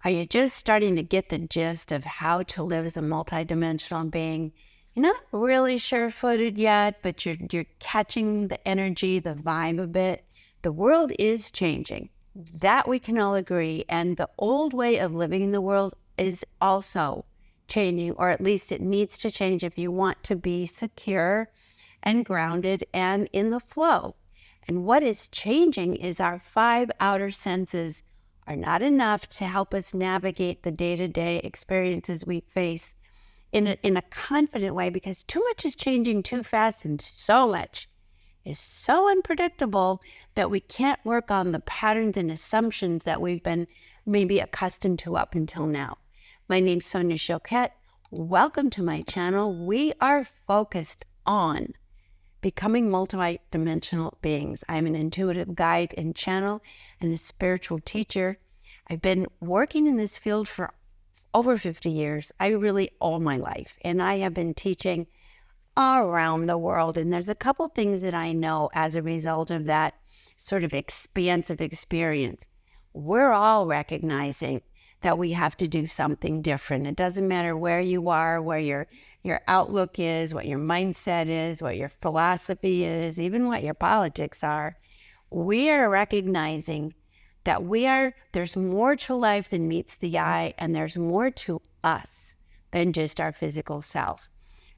Are you just starting to get the gist of how to live as a multidimensional being? You're not really sure-footed yet, but you're catching the energy, the vibe a bit. The world is changing. That we can all agree. And the old way of living in the world is also changing, or at least it needs to change if you want to be secure and grounded and in the flow. And what is changing is our 5 outer senses are not enough to help us navigate the day-to-day experiences we face in a confident way, because too much is changing too fast, and so much is so unpredictable that we can't work on the patterns and assumptions that we've been maybe accustomed to up until now. My name's Sonia Choquette. Welcome to my channel. We are focused on becoming multidimensional beings. I'm an intuitive guide and channel and a spiritual teacher. I've been working in this field for over 50 years. All my life. And I have been teaching around the world. And there's a couple things that I know as a result of that sort of expansive experience. We're all recognizing that we have to do something different. It doesn't matter where you are, where your outlook is, what your mindset is, what your philosophy is, even what your politics are. We are recognizing that there's more to life than meets the eye, and there's more to us than just our physical self.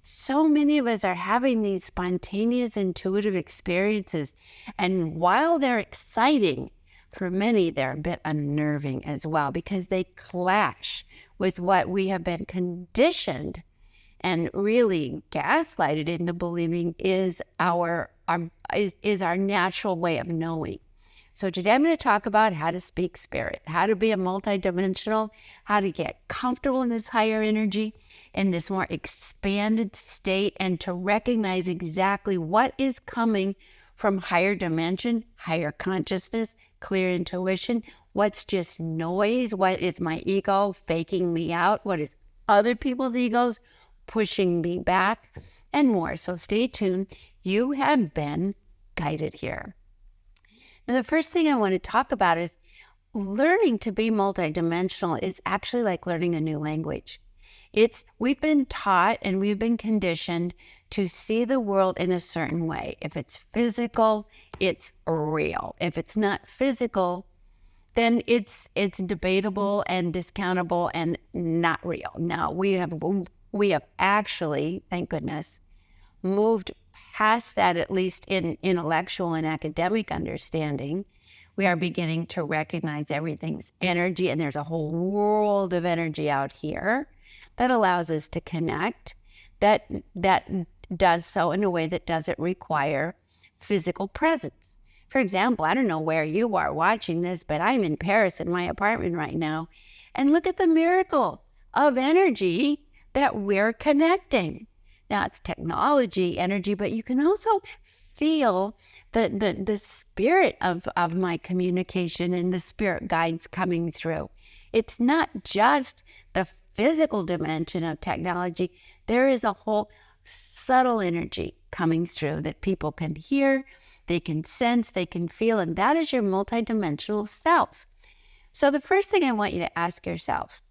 So many of us are having these spontaneous, intuitive experiences, and while they're exciting, for many, they're a bit unnerving as well, because they clash with what we have been conditioned and really gaslighted into believing is our natural way of knowing. So today I'm going to talk about how to speak spirit, how to be a multidimensional, how to get comfortable in this higher energy, in this more expanded state, and to recognize exactly what is coming from higher dimension, higher consciousness, clear intuition, what's just noise, what is my ego faking me out, what is other people's egos pushing me back, and more. So stay tuned. You have been guided here. Now, the first thing I want to talk about is learning to be multidimensional is actually like learning a new language. We've been taught and we've been conditioned to see the world in a certain way. If it's physical, it's real. If it's not physical, then it's debatable and discountable and not real. Now, we have actually, thank goodness, moved past that, at least in intellectual and academic understanding. We are beginning to recognize everything's energy, and there's a whole world of energy out here that allows us to connect, that does so in a way that doesn't require physical presence. For example, I don't know where you are watching this, but I'm in Paris in my apartment right now, and look at the miracle of energy that we're connecting. Now, it's technology, energy, but you can also feel the spirit of my communication and the spirit guides coming through. It's not just the physical dimension of technology. There is a whole subtle energy coming through that people can hear, they can sense, they can feel, and that is your multidimensional self. So the first thing I want you to ask yourself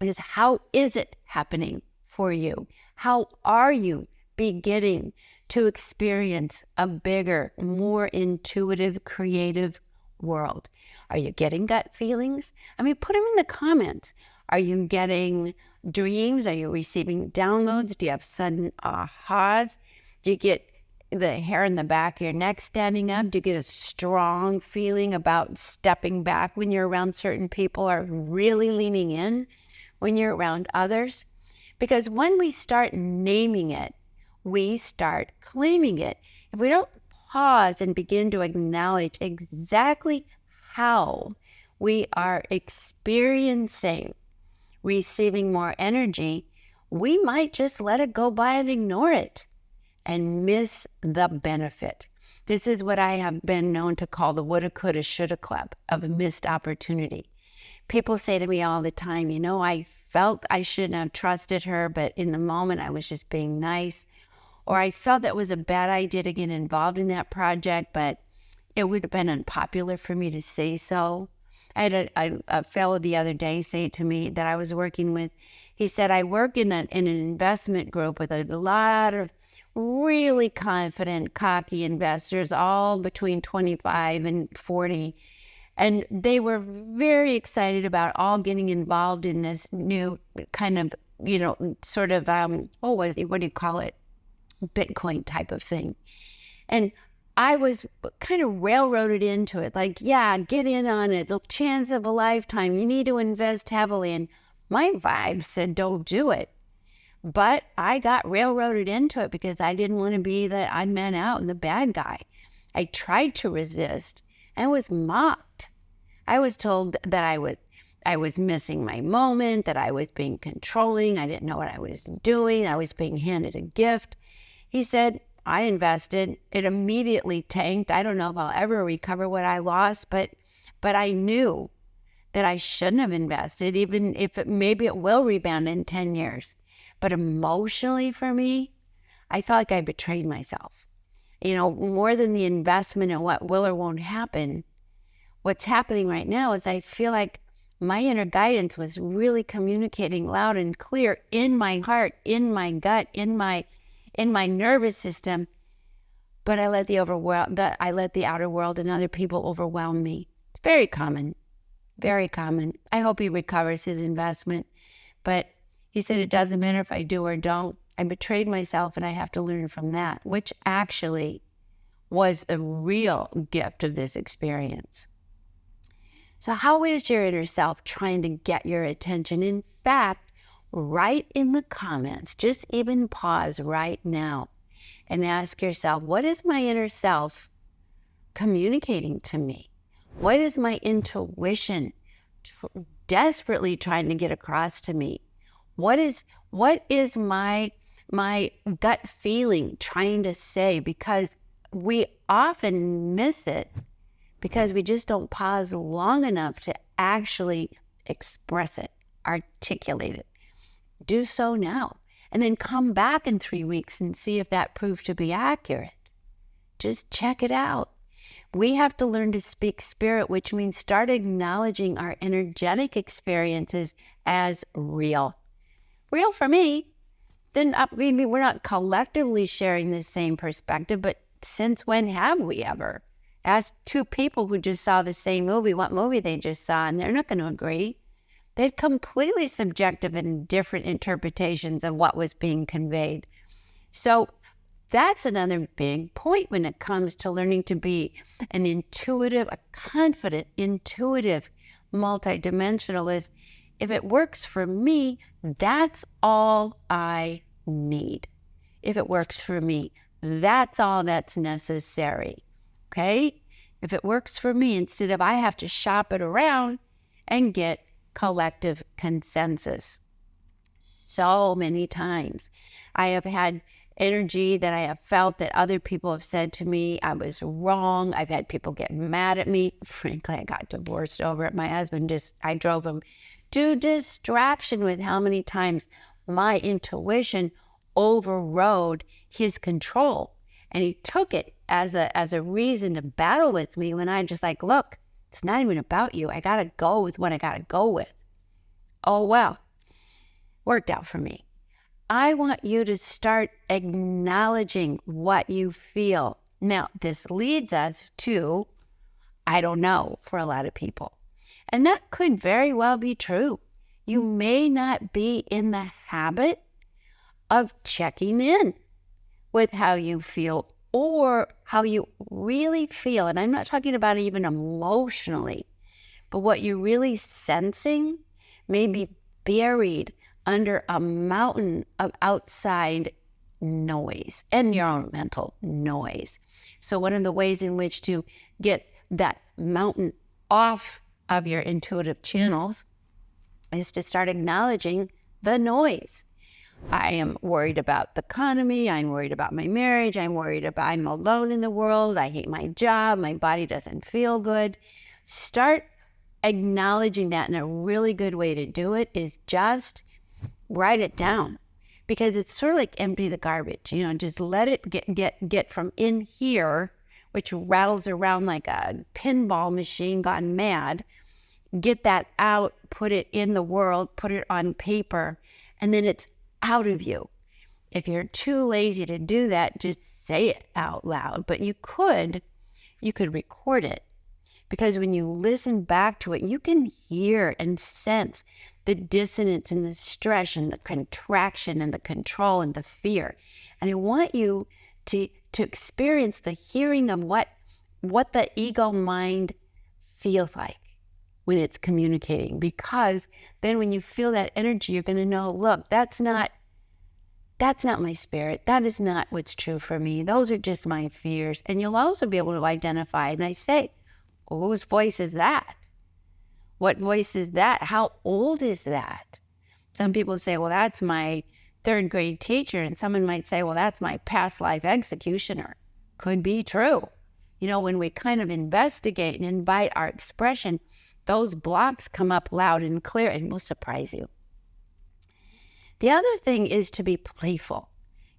is, how is it happening for you? How are you beginning to experience a bigger, more intuitive, creative world? Are you getting gut feelings? Put them in the comments. Are you getting dreams? Are you receiving downloads? Do you have sudden ahas? Do you get the hair in the back of your neck standing up? Do you get a strong feeling about stepping back when you're around certain people, or really leaning in when you're around others? Because when we start naming it, we start claiming it. If we don't pause and begin to acknowledge exactly how we are experiencing receiving more energy, we might just let it go by and ignore it and miss the benefit. This is what I have been known to call the woulda, coulda, shoulda club of missed opportunity. People say to me all the time, I felt I shouldn't have trusted her, but in the moment I was just being nice. Or I felt that was a bad idea to get involved in that project, but it would have been unpopular for me to say so. I had a fellow the other day say to me that I was working with. He said, I work in an investment group with a lot of really confident, cocky investors, all between 25 and 40. And they were very excited about all getting involved in this new kind of, sort of, what do you call it? Bitcoin type of thing. And I was kind of railroaded into it. Like, yeah, get in on it. The chance of a lifetime. You need to invest heavily. And my vibe said, don't do it. But I got railroaded into it because I didn't want to be the odd man out and the bad guy. I tried to resist and was mocked. I was told that I was missing my moment, that I was being controlling. I didn't know what I was doing. I was being handed a gift. He said, I invested. It immediately tanked. I don't know if I'll ever recover what I lost, but I knew that I shouldn't have invested, even if maybe it will rebound in 10 years. But emotionally for me, I felt like I betrayed myself. More than the investment and what will or won't happen, what's happening right now is I feel like my inner guidance was really communicating loud and clear in my heart, in my gut, in my nervous system, but I let the outer world and other people overwhelm me. It's very common, very common. I hope he recovers his investment, but he said it doesn't matter if I do or don't. I betrayed myself, and I have to learn from that, which actually was the real gift of this experience. So how is your inner self trying to get your attention? In fact, write in the comments, just even pause right now and ask yourself, what is my inner self communicating to me? What is my intuition desperately trying to get across to me? What is my gut feeling trying to say? Because we often miss it because we just don't pause long enough to actually express it, articulate it. Do so now, and then come back in 3 weeks and see if that proved to be accurate. Just check it out. We have to learn to speak spirit, which means start acknowledging our energetic experiences as real. Real for me. Then maybe we're not collectively sharing the same perspective, but since when have we ever? Ask two people who just saw the same movie what movie they just saw, and they're not going to agree. They had completely subjective and different interpretations of what was being conveyed. So that's another big point when it comes to learning to be a confident, intuitive, multidimensionalist. If it works for me, that's all I need. If it works for me, that's all that's necessary. Okay? If it works for me, instead of I have to shop it around and get collective consensus. So many times I have had energy that I have felt that other people have said to me I was wrong. I've had people get mad at me. Frankly, I got divorced over it. My husband I drove him to distraction with how many times my intuition overrode his control. And he took it as a reason to battle with me when I'm just like, look, it's not even about you. I got to go with what I got to go with. Oh, well, worked out for me. I want you to start acknowledging what you feel. Now, this leads us to, I don't know, for a lot of people. And that could very well be true. You may not be in the habit of checking in with how you feel or how you really feel. And I'm not talking about even emotionally, but what you're really sensing may be buried under a mountain of outside noise and your own mental noise. So one of the ways in which to get that mountain off of your intuitive channels is to start acknowledging the noise. I am worried about the economy. I'm worried about my marriage. I'm alone in the world. I hate my job. My body doesn't feel good. Start acknowledging that. And a really good way to do it is just write it down, because it's sort of like empty the garbage, just let it get from in here, which rattles around like a pinball machine gone mad. get that out, put it in the world, put it on paper, and then it's out of you. If you're too lazy to do that, just say it out loud. But you could record it, because when you listen back to it, you can hear and sense the dissonance and the stress and the contraction and the control and the fear. And I want you to experience the hearing of what the ego mind feels like when it's communicating, because then when you feel that energy, you're going to know, look, that's not my spirit. That is not what's true for me. Those are just my fears. And you'll also be able to identify. And I say, well, whose voice is that? What voice is that? How old is that? Some people say, well, that's my third grade teacher. And someone might say, well, that's my past life executioner. Could be true. When we kind of investigate and invite our expression, those blocks come up loud and clear and will surprise you. The other thing is to be playful.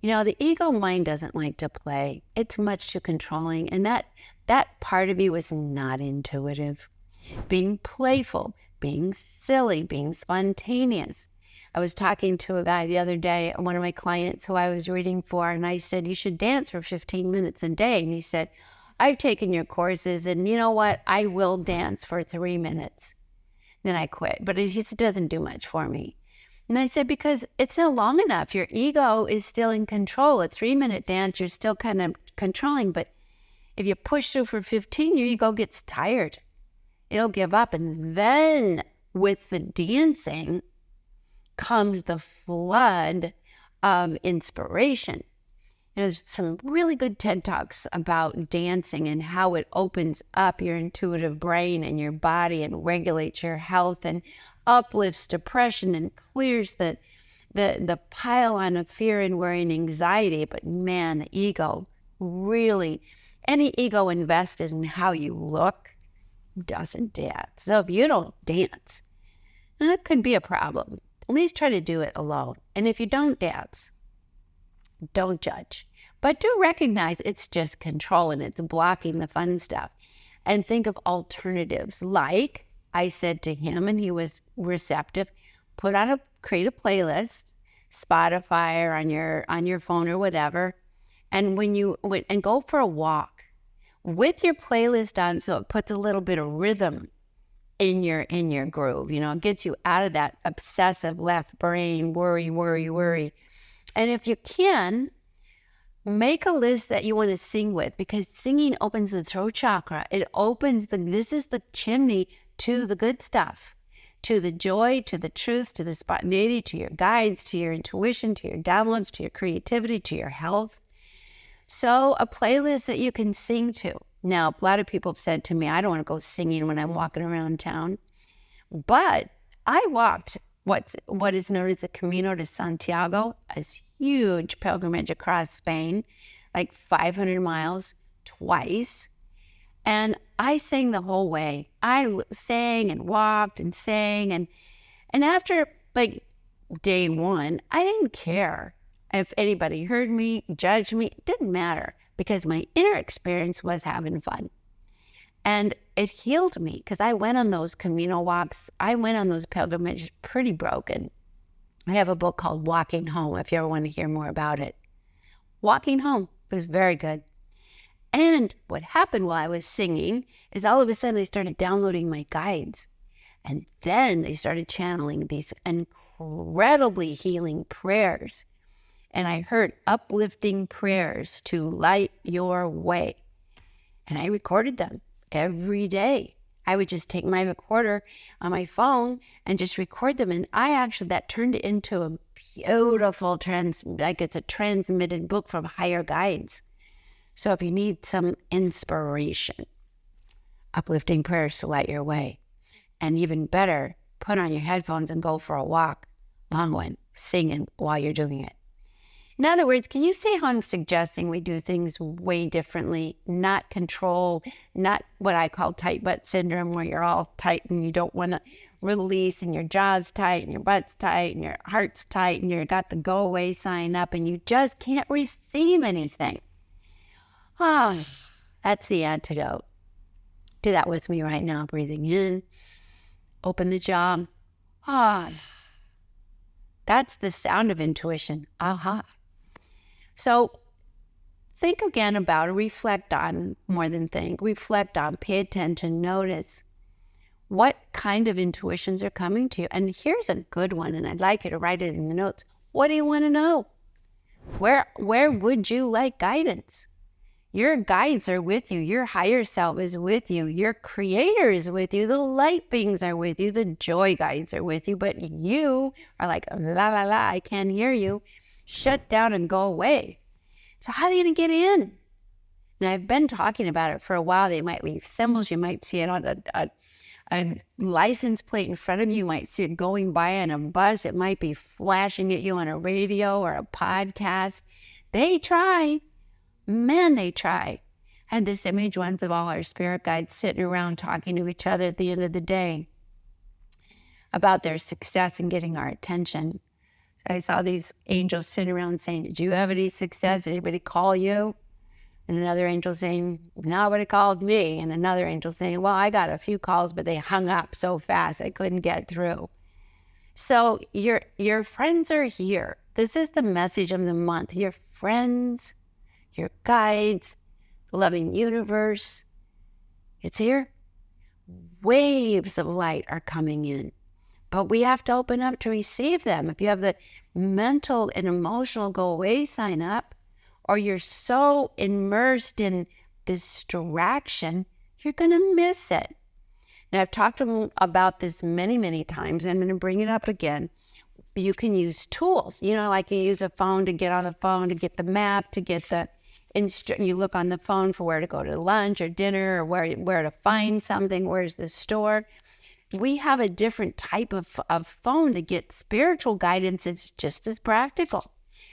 The ego mind doesn't like to play. It's much too controlling. And that part of you is not intuitive. Being playful, being silly, being spontaneous. I was talking to a guy the other day, one of my clients who I was reading for, and I said, you should dance for 15 minutes a day. And he said, I've taken your courses, and you know what? I will dance for 3 minutes. Then I quit. But it doesn't do much for me. And I said, because it's not long enough. Your ego is still in control. A 3-minute dance, you're still kind of controlling. But if you push through for 15, your ego gets tired. It'll give up. And then with the dancing comes the flood of inspiration. There's some really good TED Talks about dancing and how it opens up your intuitive brain and your body and regulates your health and uplifts depression and clears the pile-on of fear and worry and anxiety. But man, the ego really, any ego invested in how you look doesn't dance. So if you don't dance, that could be a problem. At least try to do it alone. And if you don't dance, don't judge. But do recognize it's just control and it's blocking the fun stuff. And think of alternatives. Like I said to him, and he was receptive, create a playlist, Spotify or on your phone or whatever. And and go for a walk with your playlist on, so it puts a little bit of rhythm in your groove. It gets you out of that obsessive left brain, worry. And if you can, make a list that you want to sing with, because singing opens the throat chakra. It opens this is the chimney to the good stuff, to the joy, to the truth, to the spontaneity, to your guides, to your intuition, to your downloads, to your creativity, to your health. So a playlist that you can sing to. Now, a lot of people have said to me, I don't want to go singing when I'm walking around town. But I walked what is known as the Camino de Santiago, a huge pilgrimage across Spain, like 500 miles twice. And I sang the whole way. I sang and walked and sang. And after like day one, I didn't care if anybody heard me, judged me. It didn't matter, because my inner experience was having fun. And it healed me, because I went on those Camino walks. I went on those pilgrimages pretty broken. I have a book called Walking Home, if you ever want to hear more about it. Walking Home was very good. And what happened while I was singing is all of a sudden I started downloading my guides. And then they started channeling these incredibly healing prayers. And I heard uplifting prayers to light your way. And I recorded them every day. I would just take my recorder on my phone and just record them. And that turned it into a beautiful, it's a transmitted book from higher guides. So if you need some inspiration, uplifting prayers to light your way. And even better, put on your headphones and go for a walk, long one, singing while you're doing it. In other words, can you see how I'm suggesting we do things way differently, not control, not what I call tight butt syndrome, where you're all tight and you don't want to release, and your jaw's tight and your butt's tight and your heart's tight and you've got the go away sign up and you just can't receive anything. That's the antidote. Do that with me right now, breathing in Open the jaw. Ah. That's the sound of intuition. Aha. So think again about it. Reflect on, more than think. Reflect on, pay attention, notice what kind of intuitions are coming to you. And here's a good one, and I'd like you to write it in the notes. What do you want to know? Where would you like guidance? Your guides are with you. Your higher self is with you. Your creator is with you. The light beings are with you. The joy guides are with you. But you are like, la, la, la, I can't hear you. Shut down and go away. So how are they going to get in? Now, I've been talking about it for a while. They might leave symbols. You might see it on a license plate in front of you. You might see it going by on a bus. It might be flashing at you on a radio or a podcast. They try. Man, they try. I had this image once of all our spirit guides sitting around talking to each other at the end of the day about their success in getting our attention. I saw these angels sitting around saying, did you have any success? Anybody call you? And another angel saying, nobody called me. And another angel saying, well, I got a few calls, but they hung up so fast I couldn't get through. So your friends are here. This is the message of the month. Your friends, your guides, the loving universe, it's here. Waves of light are coming in, but we have to open up to receive them. If you have the mental and emotional go away sign up, or you're so immersed in distraction, you're going to miss it. Now, I've talked to them about this many, many times. I'm going to bring it up again. You can use tools. Like you use a phone to get on a phone, to get the map, to get the you look on the phone for where to go to lunch or dinner, or where to find something, where's the store. We have a different type of phone to get spiritual guidance. It's just as practical.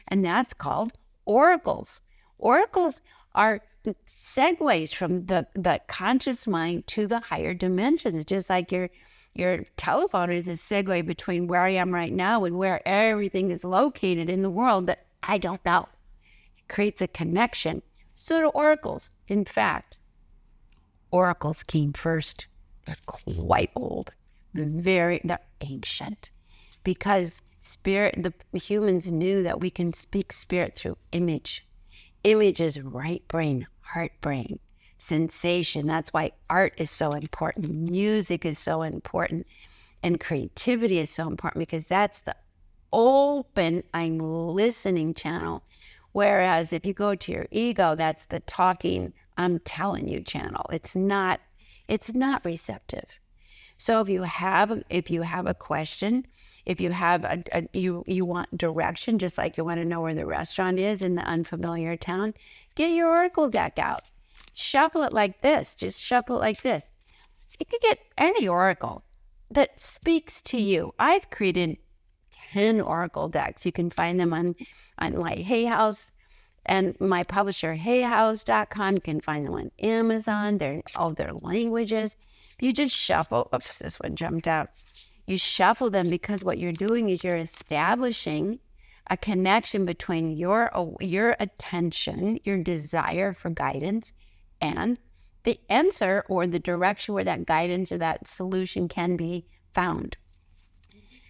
And that's called oracles. Oracles are segues from the conscious mind to the higher dimensions, just like your telephone is a segue between where I am right now and where everything is located in the world that I don't know. Creates a connection. So do oracles. In fact, oracles came first. They're quite old. They're ancient, because the humans knew that we can speak spirit through image. Image is right brain, heart brain, sensation. That's why art is so important. Music is so important. And creativity is so important, because that's the open, I'm listening channel. Whereas if you go to your ego, that's the talking, I'm telling you channel. It's not receptive. So if you have a question, if you have you want direction, just like you want to know where the restaurant is in the unfamiliar town, get your oracle deck out. Shuffle it like this. Just shuffle it like this. You could get any oracle that speaks to you. I've created 10 oracle decks. You can find them on my Hay House and my publisher, hayhouse.com. You can find them on Amazon. They're in all their languages. If you just shuffle, oops, this one jumped out. You shuffle them because what you're doing is you're establishing a connection between your attention, your desire for guidance, and the answer or the direction where that guidance or that solution can be found.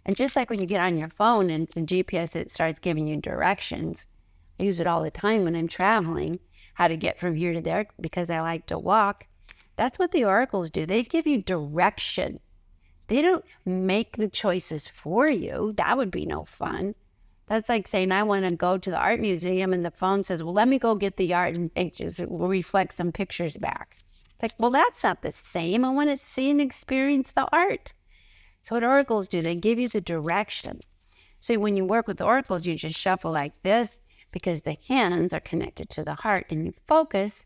And just like when you get on your phone and it's a GPS, it starts giving you directions. I use it all the time when I'm traveling, how to get from here to there, because I like to walk. That's what the oracles do. They give you direction. They don't make the choices for you. That would be no fun. That's like saying, I want to go to the art museum, and the phone says, well, let me go get the art and just reflect some pictures back. Like, well, that's not the same. I want to see and experience the art. So what oracles do, they give you the direction. So when you work with oracles, you just shuffle like this, because the hands are connected to the heart, and you focus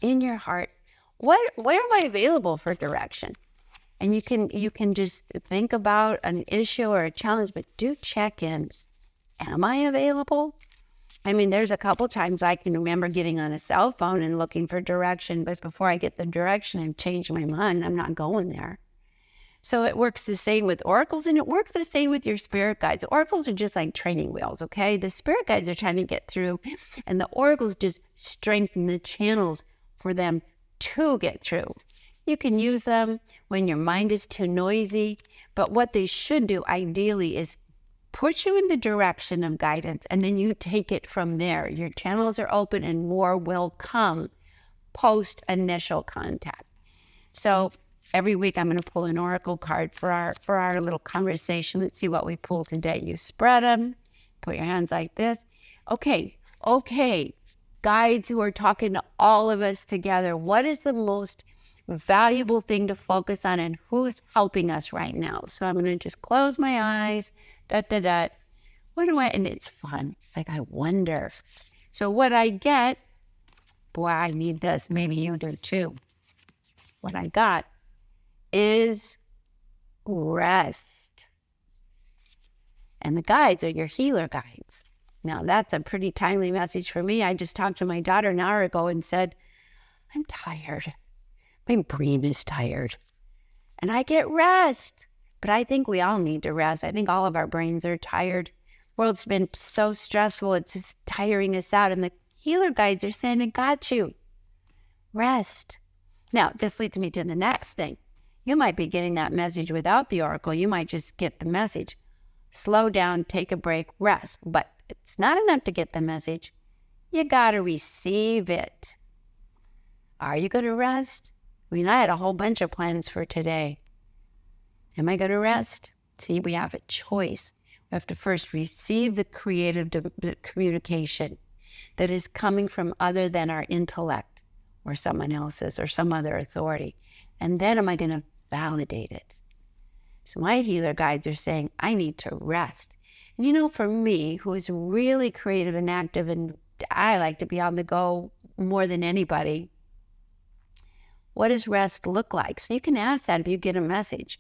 in your heart. Where am I available for direction? And you can just think about an issue or a challenge, but do check-ins. Am I available? I mean, there's a couple times I can remember getting on a cell phone and looking for direction, but before I get the direction, I've changed my mind. I'm not going there. So it works the same with oracles, and it works the same with your spirit guides. Oracles are just like training wheels, okay? The spirit guides are trying to get through, and the oracles just strengthen the channels for them to get through. You can use them when your mind is too noisy. But what they should do ideally is put you in the direction of guidance, and then you take it from there. Your channels are open and more will come post initial contact. So every week I'm going to pull an oracle card for our little conversation. Let's see what we pull today. You spread them, put your hands like this. Okay. Guides who are talking to all of us together. What is the most valuable thing to focus on, and who's helping us right now? So I'm going to just close my eyes. What do I, and it's fun. Like, I wonder. So what I get, boy, I need this. Maybe you do too. What I got is rest. And the guides are your healer guides. Now, that's a pretty timely message for me. I just talked to my daughter an hour ago and said, I'm tired. My brain is tired. And I get rest. But I think we all need to rest. I think all of our brains are tired. The world's been so stressful. It's just tiring us out. And the healer guides are saying, I got you. Rest. Now, this leads me to the next thing. You might be getting that message without the oracle. You might just get the message. Slow down, take a break, rest. But it's not enough to get the message. You got to receive it. Are you going to rest? I mean, I had a whole bunch of plans for today. Am I going to rest? See, we have a choice. We have to first receive the creative communication that is coming from other than our intellect or someone else's or some other authority. And then am I going to validate it? So my healer guides are saying, I need to rest. And you know, for me, who is really creative and active, and I like to be on the go more than anybody, what does rest look like? So you can ask that if you get a message.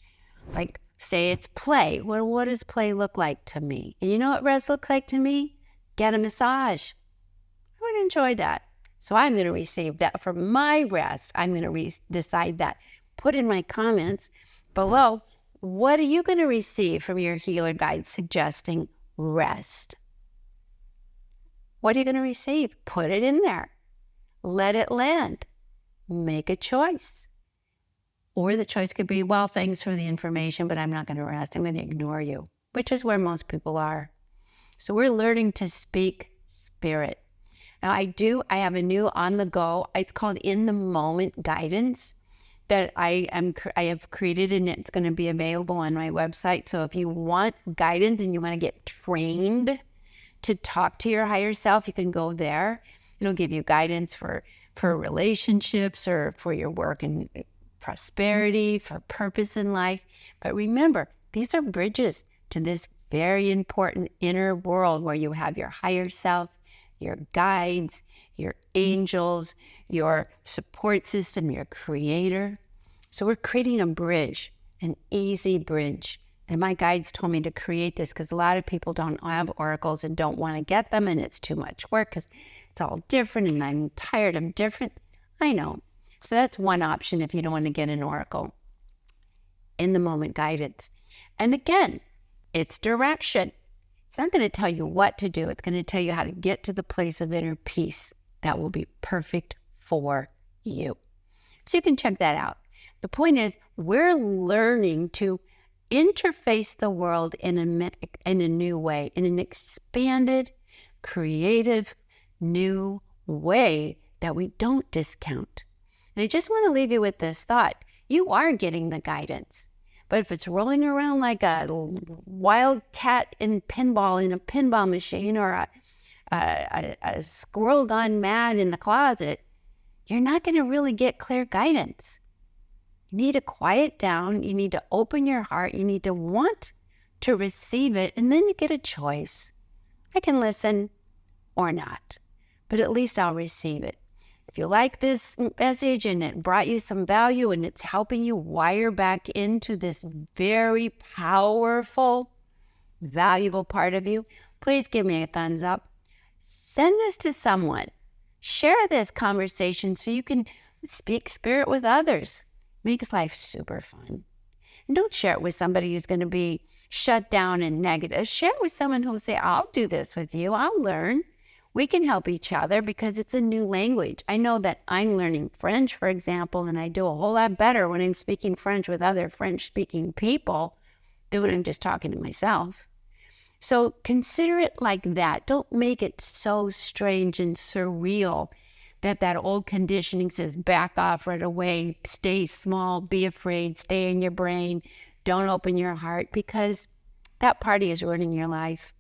Like, say it's play. Well, what does play look like to me? And you know what rest looks like to me? Get a massage. I would enjoy that. So I'm going to receive that for my rest. I'm going to decide that. Put in my comments below, what are you going to receive from your healer guide suggesting rest? What are you going to receive? Put it in there. Let it land. Make a choice. Or the choice could be, well, thanks for the information, but I'm not going to rest. I'm going to ignore you, which is where most people are. So we're learning to speak spirit. Now I have a new on the go, it's called In the Moment guidance that I have created, and it's going to be available on my website. So if you want guidance and you want to get trained to talk to your higher self, you can go there. It'll give you guidance for relationships or for your work and prosperity, for purpose in life. But remember, these are bridges to this very important inner world where you have your higher self, your guides, your angels, your support system, your creator. So we're creating a bridge, an easy bridge. And my guides told me to create this because a lot of people don't have oracles and don't want to get them, and it's too much work because it's all different and I'm tired of different. I know. So that's one option if you don't want to get an oracle. In the moment guidance. And again, it's direction. It's not going to tell you what to do. It's going to tell you how to get to the place of inner peace that will be perfect for you. So you can check that out. The point is, we're learning to interface the world in a new way, in an expanded, creative, new way that we don't discount. And I just want to leave you with this thought. You are getting the guidance. But if it's rolling around like a wild cat in a pinball machine, or a squirrel gone mad in the closet, you're not going to really get clear guidance. You need to quiet down. You need to open your heart. You need to want to receive it. And then you get a choice. I can listen or not, but at least I'll receive it. If you like this message and it brought you some value and it's helping you wire back into this very powerful, valuable part of you, please give me a thumbs up. Send this to someone. Share this conversation so you can speak spirit with others. Makes life super fun. And don't share it with somebody who's going to be shut down and negative. Share it with someone who'll say, I'll do this with you. I'll learn. We can help each other because it's a new language. I know that I'm learning French, for example, and I do a whole lot better when I'm speaking French with other French-speaking people than when I'm just talking to myself. So consider it like that. Don't make it so strange and surreal that old conditioning says back off right away, stay small, be afraid, stay in your brain, don't open your heart, because that party is ruining your life.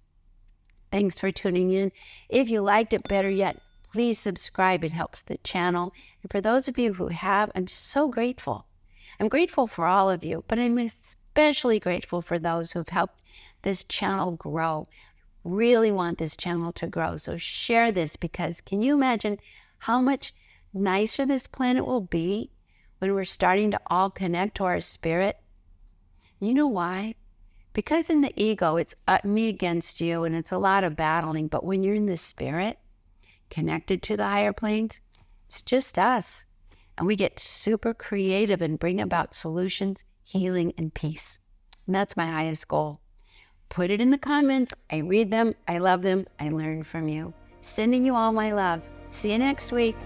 Thanks for tuning in. If you liked it, better yet, please subscribe. It helps the channel. And for those of you who have, I'm so grateful. I'm grateful for all of you, but I'm especially grateful for those who've helped this channel grow. Really want this channel to grow. So share this, because can you imagine how much nicer this planet will be when we're starting to all connect to our spirit? You know why? Because in the ego, it's me against you, and it's a lot of battling. But when you're in the spirit, connected to the higher planes, it's just us. And we get super creative and bring about solutions, healing, and peace. And that's my highest goal. Put it in the comments. I read them. I love them. I learn from you. Sending you all my love. See you next week.